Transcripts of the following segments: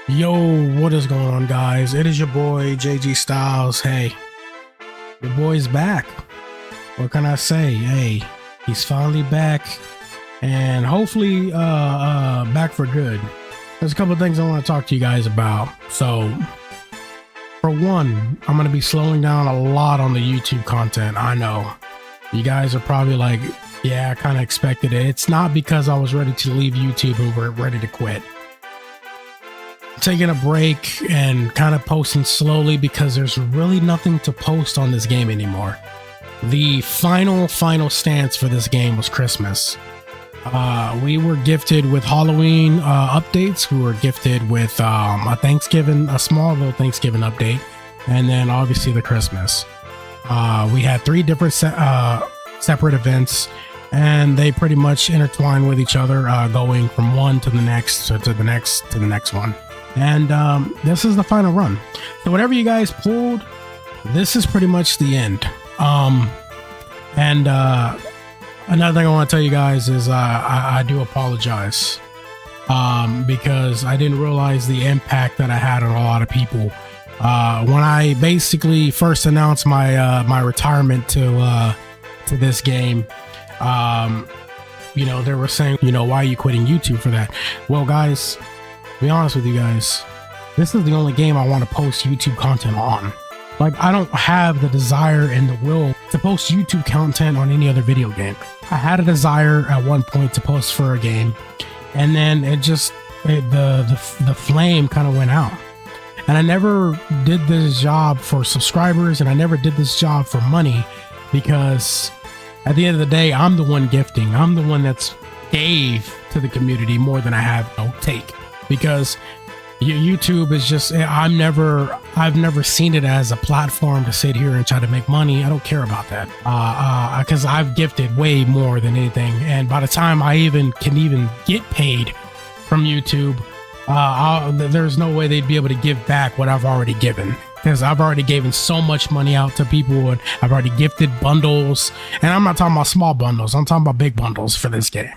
Yo, what is going on, guys? It is your boy JG Styles. Hey, your boy's back. What can I say? Hey, he's finally back, and hopefully back for good. There's a couple of things I want to talk to you guys about. So for one, I'm going to be slowing down a lot on the YouTube content. I know you guys are probably like, yeah, I kind of expected it. It's not because I was ready to leave YouTube and we're ready to quit. Taking a break and kind of posting slowly because there's really nothing to post on this game anymore. The final stance for this game was Christmas. We were gifted with Halloween updates. We were gifted with a small little Thanksgiving update, and then obviously the Christmas. We had three different separate events, and they pretty much intertwine with each other, going from one to the next, to the next one. And this is the final run. So whatever you guys pulled, this is pretty much the end. Another thing I want to tell you guys is I do apologize because I didn't realize the impact that I had on a lot of people. When I basically first announced my retirement to this game, they were saying, why are you quitting YouTube for that? Well, guys, to be honest with you guys, this is the only game I want to post YouTube content on. Like, I don't have the desire and the will to post YouTube content on any other video game. I had a desire at one point to post for a game, and then the flame kind of went out. And I never did this job for subscribers, and I never did this job for money, because at the end of the day, I'm the one gifting. I'm the one that's gave to the community more than I have take. Because YouTube is just, I've never seen it as a platform to sit here and try to make money. I don't care about that, because I've gifted way more than anything. And by the time I can get paid from YouTube, there's no way they'd be able to give back what I've already given, because I've already given so much money out to people, and I've already gifted bundles. And I'm not talking about small bundles, I'm talking about big bundles for this game.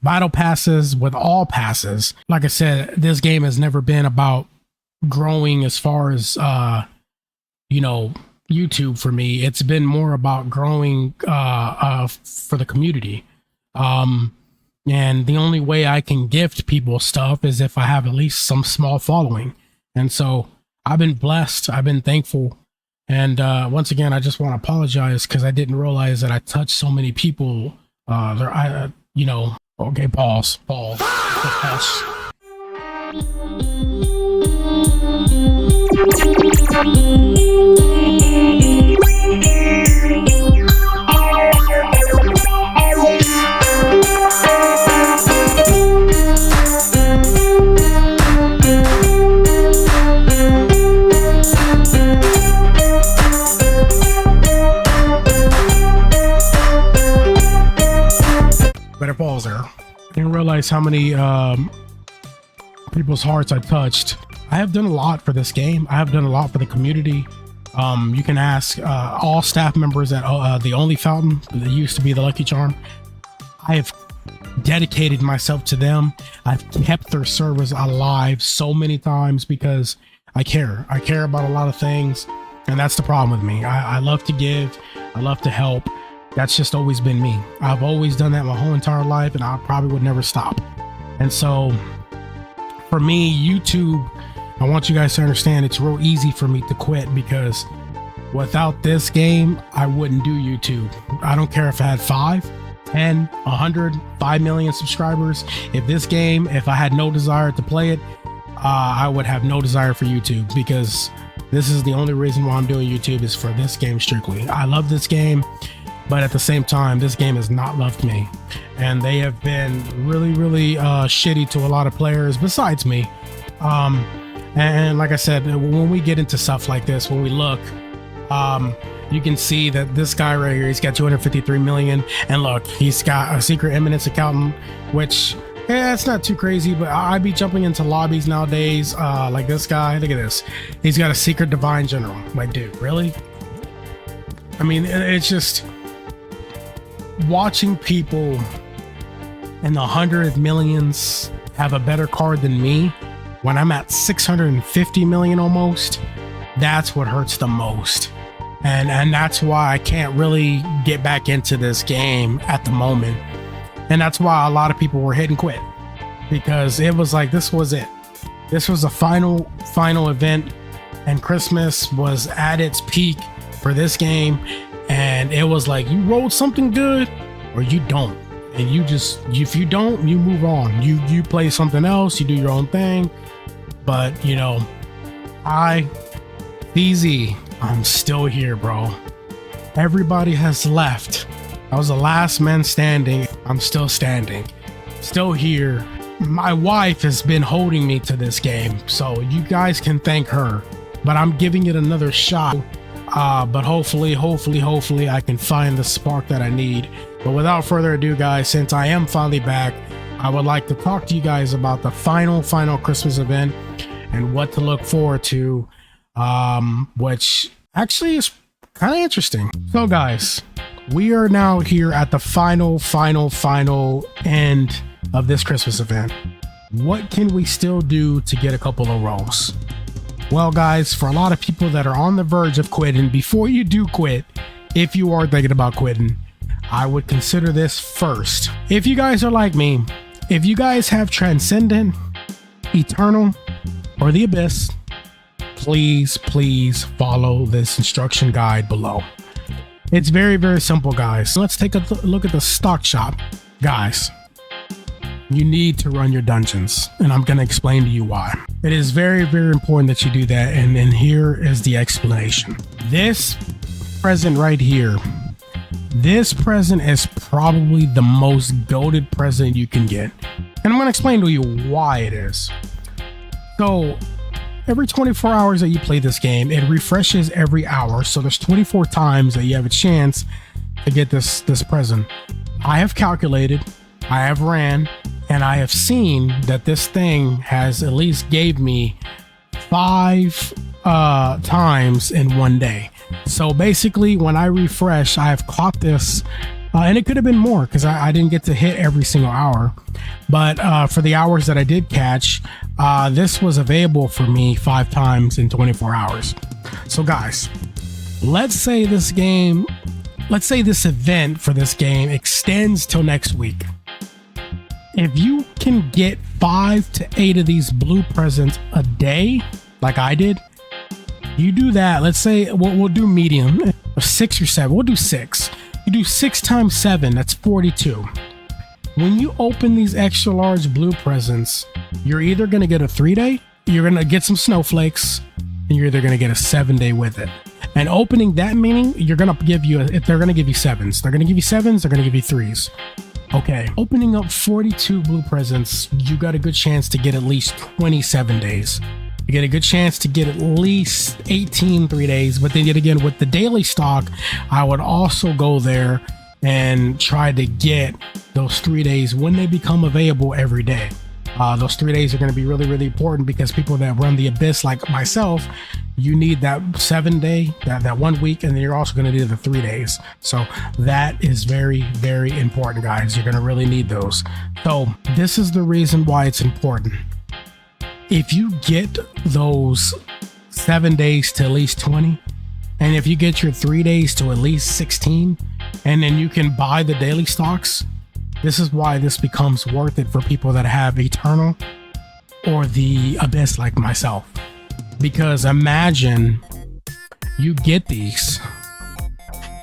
Battle passes with all passes. Like I said, this game has never been about growing as far as YouTube for me. It's been more about growing for the community. And the only way I can gift people stuff is if I have at least some small following. And so I've been blessed. I've been thankful. And once again, I just want to apologize because I didn't realize that I touched so many people. Okay, pause. Better pause there. I didn't realize how many people's hearts I touched. I have done a lot for this game. I have done a lot for the community. You can ask all staff members at the Only Fountain that used to be the Lucky Charm. I have dedicated myself to them. I've kept their servers alive so many times because I care. I care about a lot of things, and that's the problem with me. I love to give. I love to help. That's just always been me. I've always done that my whole entire life, and I probably would never stop. And so for me, YouTube, I want you guys to understand it's real easy for me to quit, because without this game, I wouldn't do YouTube. I don't care if I had 5, 10, 100, 5 million subscribers. If I had no desire to play it, I would have no desire for YouTube, because this is the only reason why I'm doing YouTube, is for this game strictly. I love this game. But at the same time, this game has not loved me, and they have been really shitty to a lot of players besides me. And like I said, when we get into stuff like this, when we look, you can see that this guy right here, he's got 253 million, and look, he's got a secret eminence accountant, which, yeah, it's not too crazy, but I'd be jumping into lobbies nowadays, like this guy. Look at this, he's got a secret divine general. Like, dude, really? I mean, it's just watching people in the 100 millions have a better card than me. when I'm at 650 million almost, that's what hurts the most. And that's why I can't really get back into this game at the moment. And that's why a lot of people were hit and quit, because it was like, this was it. This was the final event, and Christmas was at its peak for this game. And it was like, you rolled something good or you don't. And you just, if you don't, you move on. You play something else, you do your own thing. But, you know, easy, I'm still here, bro. Everybody has left. I was the last man standing. I'm still standing, still here. My wife has been holding me to this game, so you guys can thank her, but I'm giving it another shot. But hopefully I can find the spark that I need. But without further ado, guys, since I am finally back, I would like to talk to you guys about the final Christmas event and what to look forward to, which actually is kind of interesting. So guys, we are now here at the final end of this Christmas event. What can we still do to get a couple of rolls? Well, guys, for a lot of people that are on the verge of quitting, before you do quit, if you are thinking about quitting, I would consider this first. If you guys are like me, if you guys have Transcendent, Eternal, or the Abyss, please follow this instruction guide below. It's very simple, guys. Let's take a look at the stock shop. Guys, you need to run your dungeons, and I'm going to explain to you why. It is very important that you do that, and here is the explanation. This present right here, this present is probably the most goated present you can get, and I'm going to explain to you why it is. So every 24 hours that you play this game, it refreshes every hour, so there's 24 times that you have a chance to get this present. I have calculated, I have ran, and I have seen that this thing has at least gave me 5 times in one day. So basically, when I refresh, I have caught this, and it could have been more because I didn't get to hit every single hour. But for the hours that I did catch, this was available for me 5 times in 24 hours. So guys, let's say this event for this game extends till next week. If you can get 5 to 8 of these blue presents a day, like I did, you do that. Let's say we'll do medium, or 6 or 7. We'll do 6. You do 6 times 7, that's 42. When you open these extra large blue presents, you're either going to get a 3-day, you're going to get some snowflakes, and you're either going to get a 7-day with it. And opening that meaning, they're going to give you 7s. They're going to give you 7s, they're going to give you 3s. Okay, opening up 42 blue presents, you got a good chance to get at least 27 days. You get a good chance to get at least 18 3 days, but then yet again, with the daily stock, I would also go there and try to get those 3 days when they become available every day. Those 3 days are going to be really important, because people that run the Abyss like myself, you need that 7-day, that 1 week, and then you're also going to need the 3 days. So that is very important, guys. You're going to really need those. So this is the reason why it's important. If you get those 7 days to at least 20, and if you get your 3 days to at least 16, and then you can buy the daily stocks, this is why this becomes worth it for people that have Eternal or the Abyss like myself. Because imagine you get these,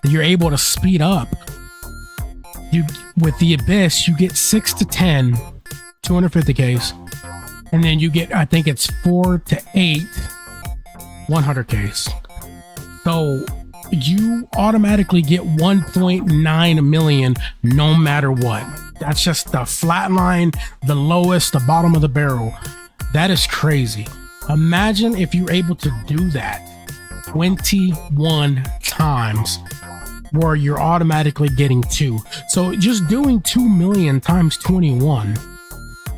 you're able to speed up. With the Abyss, you get 6 to 10, 250Ks, and then you get, I think it's 4 to 8, 100Ks. So you automatically get 1.9 million no matter what. That's just the flat line, the lowest, the bottom of the barrel. That is crazy. Imagine if you're able to do that 21 times, where you're automatically getting 2. So just doing 2 million times 21,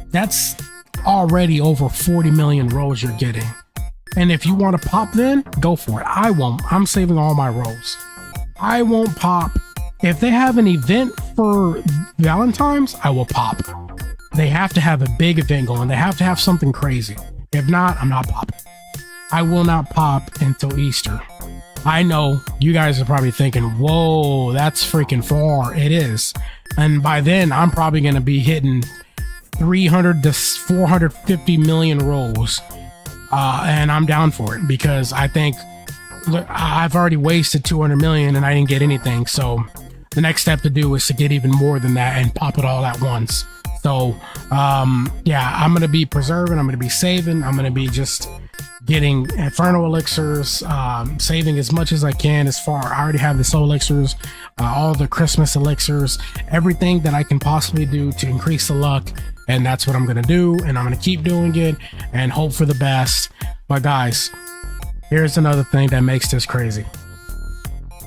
that's already over 40 million rolls you're getting. And if you want to pop, then go for it. I won't. I'm saving all my rolls. I won't pop. If they have an event for Valentine's, I will pop. They have to have a big event going. They have to have something crazy. If not, I'm not popping. I will not pop until Easter. I know you guys are probably thinking, whoa, that's freaking far. It is. And by then, I'm probably going to be hitting 300 to 450 million rolls. And I'm down for it because I think, look, I've already wasted 200 million and I didn't get anything. So the next step to do is to get even more than that and pop it all at once. So, yeah, I'm going to be preserving. I'm going to be saving. I'm going to be just getting Inferno elixirs, saving as much as I can. I already have the soul elixirs, all the Christmas elixirs, everything that I can possibly do to increase the luck. And that's what I'm going to do. And I'm going to keep doing it and hope for the best. But guys, here's another thing that makes this crazy.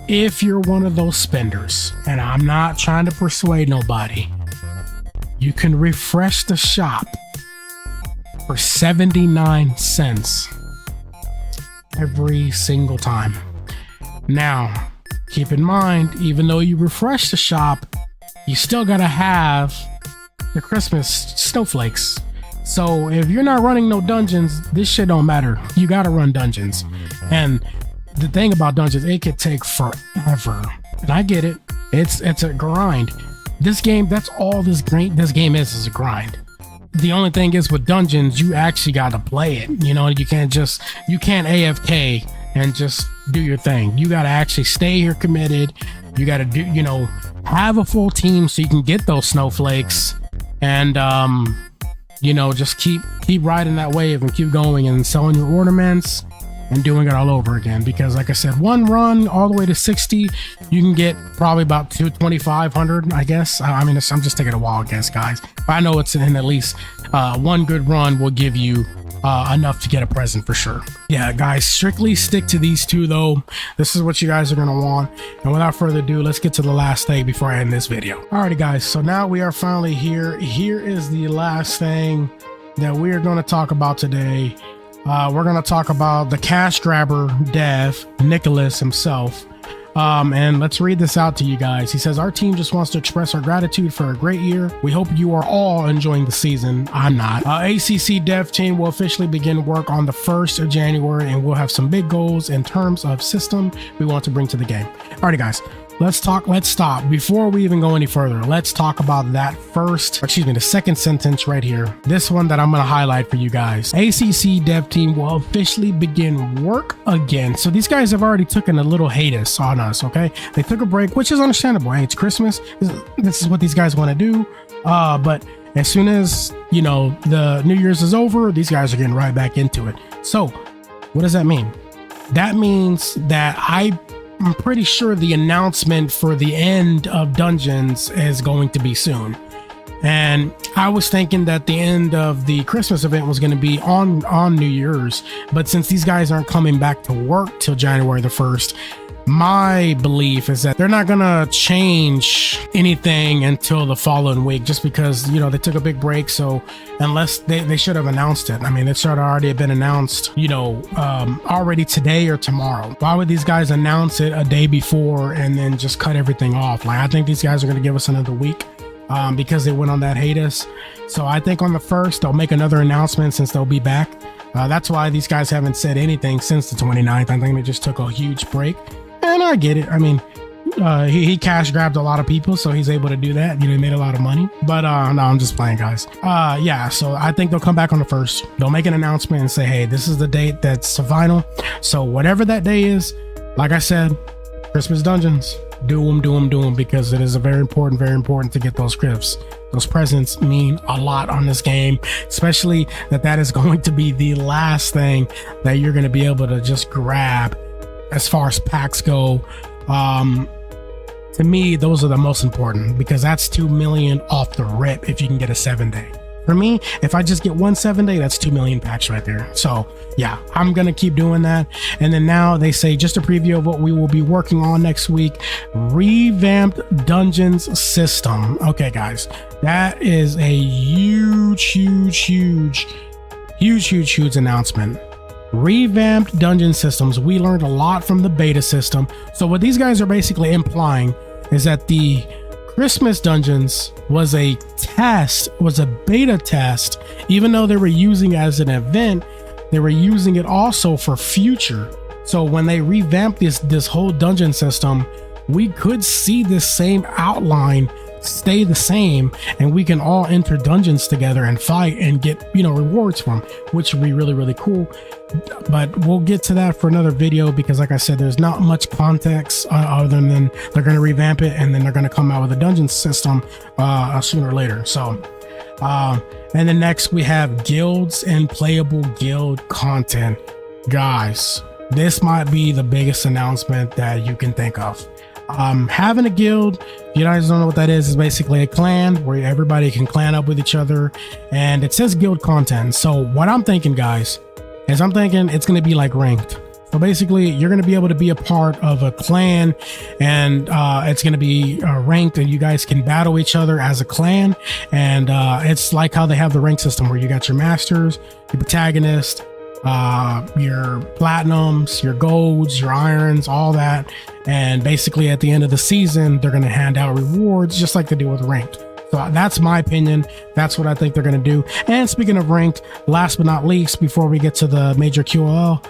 If you're one of those spenders, and I'm not trying to persuade nobody, you can refresh the shop for 79 cents every single time. Now, keep in mind, even though you refresh the shop, you still gotta have the Christmas snowflakes. So if you're not running no dungeons, this shit don't matter. You gotta run dungeons. And the thing about dungeons, it could take forever. And I get it. It's a grind. This game, that's all this game is a grind. The only thing is with dungeons, you actually got to play it. You know, you can't AFK and just do your thing. You got to actually stay here committed. You got to do, have a full team so you can get those snowflakes and, just keep riding that wave and keep going and selling your ornaments and doing it all over again. Because like I said, one run all the way to 60, you can get probably about 2,500, I guess. I mean, I'm just taking a wild guess, guys. But I know it's in at least one good run will give you enough to get a present for sure. Yeah, guys, strictly stick to these two though. This is what you guys are gonna want. And without further ado, let's get to the last thing before I end this video. Alrighty guys, so now we are finally here. Here is the last thing that we are gonna talk about today. We're going to talk about the cash grabber dev, Nicholas himself. And let's read this out to you guys. He says, our team just wants to express our gratitude for a great year. We hope you are all enjoying the season. I'm not. ACC dev team will officially begin work on the 1st of January, and we'll have some big goals in terms of system we want to bring to the game. Alrighty guys, let's stop. Before we even go any further, let's talk about the second sentence right here. This one that I'm going to highlight for you guys. ACC dev team will officially begin work again. So these guys have already taken a little hiatus on us, okay? They took a break, which is understandable. Hey, it's Christmas. This is what these guys want to do. But as soon as, the New Year's is over, these guys are getting right back into it. So what does that mean? That means that I'm pretty sure the announcement for the end of Dungeons is going to be soon. And I was thinking that the end of the Christmas event was going to be on New Year's. But since these guys aren't coming back to work till January the 1st, my belief is that they're not going to change anything until the following week, just because, they took a big break. So unless they should have announced it. I mean, it should have already been announced, already today or tomorrow. Why would these guys announce it a day before and then just cut everything off? Like, I think these guys are going to give us another week because they went on that hiatus. So I think on the 1st, they'll make another announcement since they'll be back. That's why these guys haven't said anything since the 29th. I think they just took a huge break. And I get it. I mean, he cash grabbed a lot of people, so he's able to do that. He made a lot of money. But no, I'm just playing, guys. Yeah, so I think they'll come back on the 1st. They'll make an announcement and say, hey, this is the date that's final. So whatever that day is, like I said, Christmas dungeons, do them, because it is very important to get those cribs. Those presents mean a lot on this game, especially that is going to be the last thing that you're going to be able to just grab. As far as packs go, to me, those are the most important, because that's 2 million off the rip if you can get a 7-day. For me, if I just get one 7-day, that's 2 million packs right there. So yeah, I'm gonna keep doing that. And then now they say, just a preview of what we will be working on next week: revamped dungeons system. Okay guys, that is a huge announcement. Revamped dungeon systems. We learned a lot from the beta system. So what these guys are basically implying is that the Christmas Dungeons was a test, was a beta test. Even though they were using it as an event, they were using it also for future. So when they revamped this whole dungeon system, we could see this same outline stay the same, and we can all enter dungeons together and fight and get, you know, rewards from, which would be really, really cool. But we'll get to that for another video, because like I said, there's not much context other than they're going to revamp it and then they're going to come out with a dungeon system sooner or later. So and then next we have guilds and playable guild content. Guys, this might be the biggest announcement that you can think of. Having a guild, if you guys don't know what that is basically a clan where everybody can clan up with each other, and it says guild content. So what I'm thinking, guys, is I'm thinking it's going to be like ranked. So basically you're going to be able to be a part of a clan, and it's going to be ranked, and you guys can battle each other as a clan. And it's like how they have the rank system where you got your masters, your protagonist, your platinums, your golds, your irons, all that. And basically at the end of the season, they're going to hand out rewards just like they do with ranked. So that's my opinion. That's what I think they're going to do. And speaking of ranked, last but not least, before we get to the major QOL,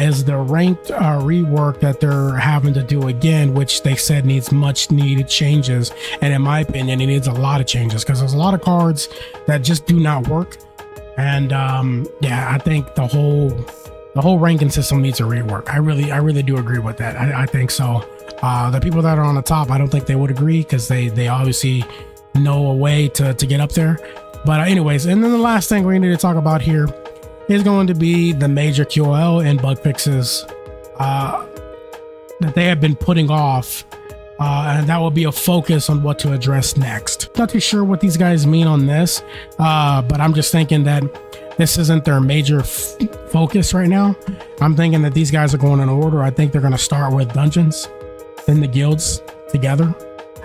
is the ranked rework that they're having to do again, which they said needs much needed changes. And in my opinion, it needs a lot of changes, because there's a lot of cards that just do not work. And yeah, I think the whole ranking system needs a rework. I really do agree with that. I think so. The people that are on the top, I don't think they would agree, because they obviously know a way to get up there. But anyways, and then the last thing we need to talk about here is going to be the major QOL and bug fixes that they have been putting off. And that will be a focus on what to address next. Not too sure what these guys mean on this, but I'm just thinking that this isn't their major focus right now. I'm thinking that these guys are going in order. I think they're going to start with dungeons, then the guilds together.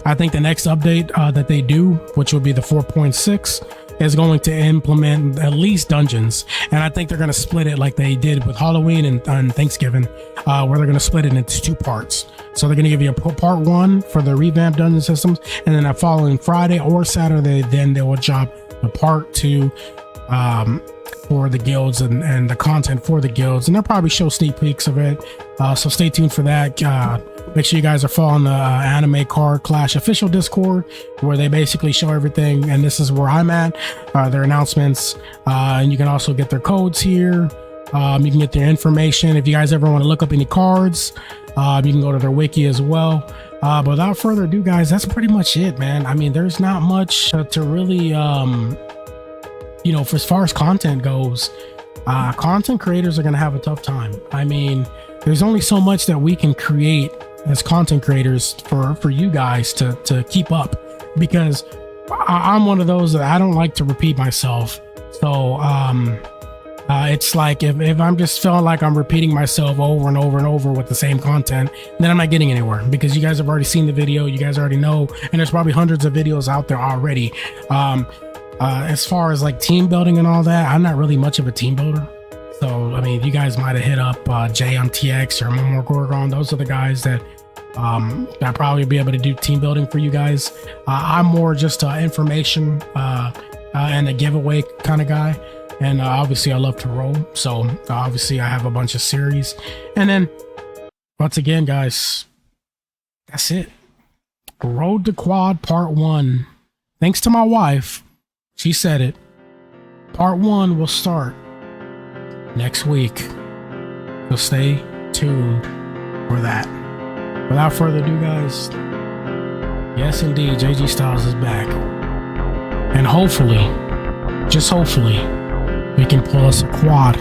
I think the next update that they do, which will be the 4.6, is going to implement at least dungeons. And I think they're going to split it like they did with Halloween and Thanksgiving, where they're going to split it into 2 parts. So they're going to give you a part 1 for the revamped dungeon systems, and then a following Friday or Saturday, then they will drop the part 2 for the guilds and the content for the guilds. And they'll probably show sneak peeks of it. So stay tuned for that. Make sure you guys are following the Anime Card Clash official Discord, where they basically show everything. And this is where I'm at, their announcements. And you can also get their codes here. You can get their information. If you guys ever want to look up any cards, you can go to their wiki as well. But without further ado, guys, that's pretty much it, man. I mean, there's not much to really, you know, for as far as content goes. Content creators are going to have a tough time. I mean, there's only so much that we can create as content creators for you guys to keep up, because I'm one of those that I don't like to repeat myself. So it's like if I'm just feeling like I'm repeating myself over and over and over with the same content, then I'm not getting anywhere, because you guys have already seen the video, you guys already know, and there's probably hundreds of videos out there already. As far as like team building and all that, I'm not really much of a team builder. So I mean, you guys might have hit up JMTX or Momo Gorgon. Those are the guys that I'll probably be able to do team building for you guys. I'm more just information and a giveaway kind of guy. And obviously I love to roll. So obviously I have a bunch of series. And then once again, guys, that's it. Road to Quad Part 1. Thanks to my wife. She said it. Part 1 will start next week. So stay tuned for that. Without further ado, guys, yes indeed, JG Styles is back. And hopefully, just hopefully, we can pull us a quad.